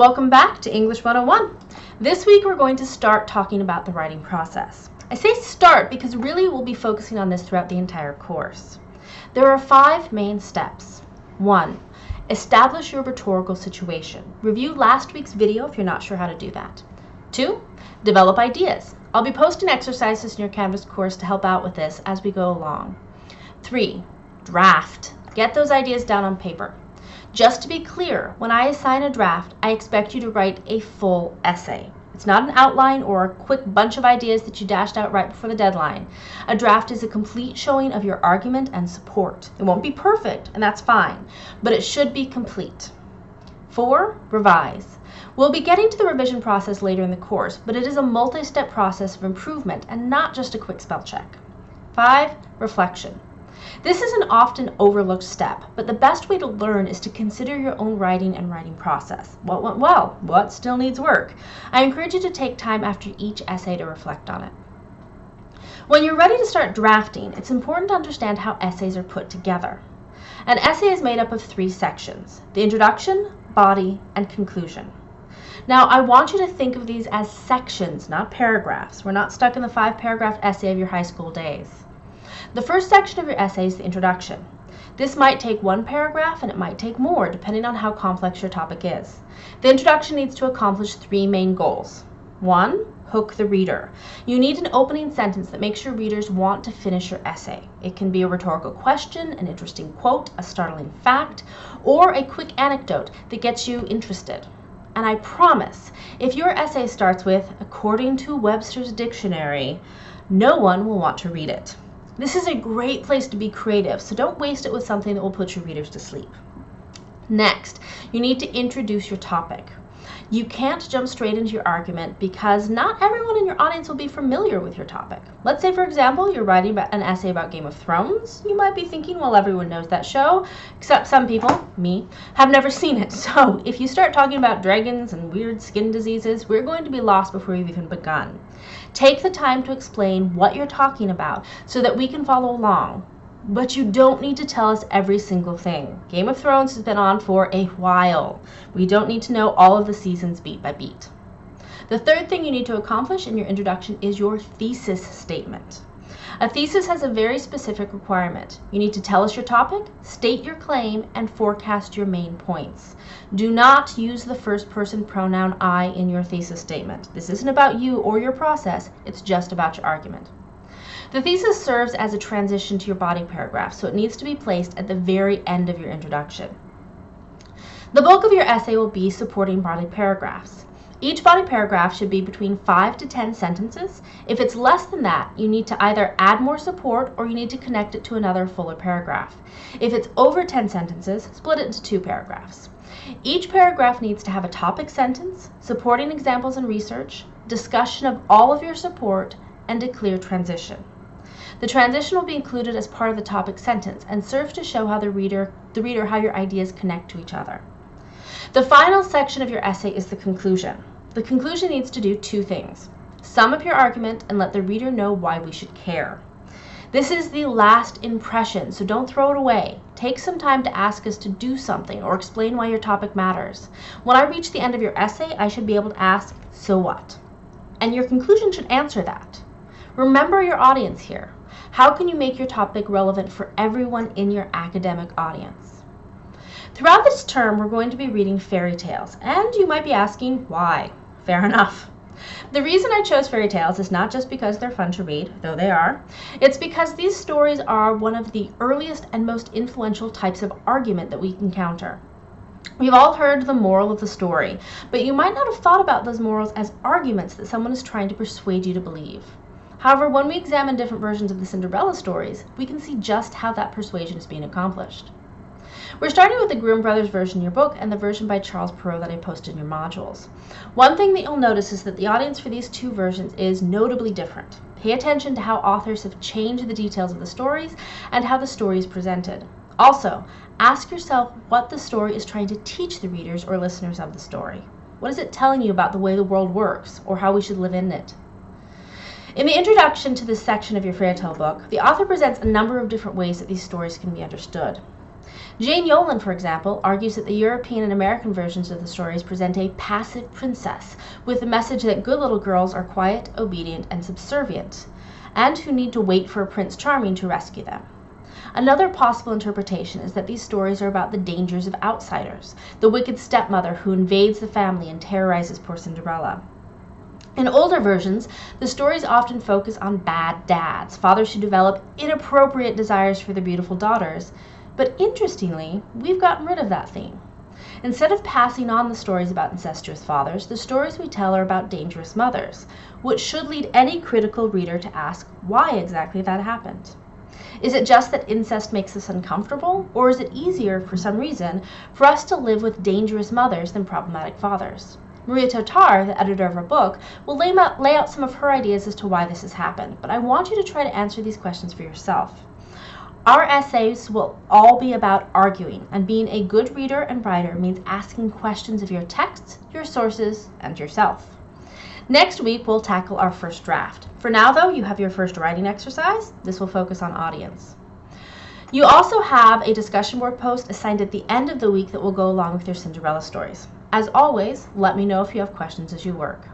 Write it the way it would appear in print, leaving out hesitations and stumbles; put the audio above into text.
Welcome back to English 101. This week we're going to start talking about the writing process. I say start because really we'll be focusing on this throughout the entire course. There are 5 main steps. 1. Establish your rhetorical situation. Review last week's video if you're not sure how to do that. 2. Develop ideas. I'll be posting exercises in your Canvas course to help out with this as we go along. 3. Draft. Get those ideas down on paper. Just to be clear, when I assign a draft, I expect you to write a full essay. It's not an outline or a quick bunch of ideas that you dashed out right before the deadline. A draft is a complete showing of your argument and support. It won't be perfect, and that's fine, but it should be complete. 4. Revise. We'll be getting to the revision process later in the course, but it is a multi-step process of improvement and not just a quick spell check. 5. Reflection. This is an often overlooked step, but the best way to learn is to consider your own writing and writing process. What went well? What still needs work? I encourage you to take time after each essay to reflect on it. When you're ready to start drafting, it's important to understand how essays are put together. An essay is made up of 3 sections: the introduction, body, and conclusion. Now, I want you to think of these as sections, not paragraphs. We're not stuck in the 5-paragraph essay of your high school days. The first section of your essay is the introduction. This might take 1 paragraph and it might take more, depending on how complex your topic is. The introduction needs to accomplish 3 main goals. 1. Hook the reader. You need an opening sentence that makes your readers want to finish your essay. It can be a rhetorical question, an interesting quote, a startling fact, or a quick anecdote that gets you interested. And I promise, if your essay starts with, "According to Webster's Dictionary," no one will want to read it. This is a great place to be creative, so don't waste it with something that will put your readers to sleep. Next, you need to introduce your topic. You can't jump straight into your argument because not everyone in your audience will be familiar with your topic. Let's say, for example, you're writing an essay about Game of Thrones. You might be thinking, well, everyone knows that show, except some people, me, have never seen it. So if you start talking about dragons and weird skin diseases, we're going to be lost before you've even begun. Take the time to explain what you're talking about so that we can follow along. But you don't need to tell us every single thing. Game of Thrones has been on for a while. We don't need to know all of the seasons beat by beat. The third thing you need to accomplish in your introduction is your thesis statement. A thesis has a very specific requirement. You need to tell us your topic, state your claim, and forecast your main points. Do not use the first-person pronoun I in your thesis statement. This isn't about you or your process, it's just about your argument. The thesis serves as a transition to your body paragraph, so it needs to be placed at the very end of your introduction. The bulk of your essay will be supporting body paragraphs. Each body paragraph should be between 5 to 10 sentences. If it's less than that, you need to either add more support or you need to connect it to another fuller paragraph. If it's over 10 sentences, split it into 2 paragraphs. Each paragraph needs to have a topic sentence, supporting examples and research, discussion of all of your support, and a clear transition. The transition will be included as part of the topic sentence and serve to show how the reader how your ideas connect to each other. The final section of your essay is the conclusion. The conclusion needs to do 2 things. Sum up your argument and let the reader know why we should care. This is the last impression, so don't throw it away. Take some time to ask us to do something or explain why your topic matters. When I reach the end of your essay, I should be able to ask, "So what?" And your conclusion should answer that. Remember your audience here. How can you make your topic relevant for everyone in your academic audience? Throughout this term, we're going to be reading fairy tales, and you might be asking, why? Fair enough. The reason I chose fairy tales is not just because they're fun to read, though they are. It's because these stories are one of the earliest and most influential types of argument that we encounter. We've all heard the moral of the story, but you might not have thought about those morals as arguments that someone is trying to persuade you to believe. However, when we examine different versions of the Cinderella stories, we can see just how that persuasion is being accomplished. We're starting with the Grimm Brothers version in your book and the version by Charles Perrault that I posted in your modules. One thing that you'll notice is that the audience for these 2 versions is notably different. Pay attention to how authors have changed the details of the stories and how the story is presented. Also, ask yourself what the story is trying to teach the readers or listeners of the story. What is it telling you about the way the world works or how we should live in it? In the introduction to this section of your fairy tale book, the author presents a number of different ways that these stories can be understood. Jane Yolen, for example, argues that the European and American versions of the stories present a passive princess with the message that good little girls are quiet, obedient, and subservient, and who need to wait for a Prince Charming to rescue them. Another possible interpretation is that these stories are about the dangers of outsiders, the wicked stepmother who invades the family and terrorizes poor Cinderella. In older versions, the stories often focus on bad dads, fathers who develop inappropriate desires for their beautiful daughters. But interestingly, we've gotten rid of that theme. Instead of passing on the stories about incestuous fathers, the stories we tell are about dangerous mothers, which should lead any critical reader to ask why exactly that happened. Is it just that incest makes us uncomfortable, or is it easier, for some reason, for us to live with dangerous mothers than problematic fathers? Maria Totar, the editor of our book, will lay out some of her ideas as to why this has happened, but I want you to try to answer these questions for yourself. Our essays will all be about arguing, and being a good reader and writer means asking questions of your texts, your sources, and yourself. Next week, we'll tackle our first draft. For now, though, you have your first writing exercise. This will focus on audience. You also have a discussion board post assigned at the end of the week that will go along with your Cinderella stories. As always, let me know if you have questions as you work.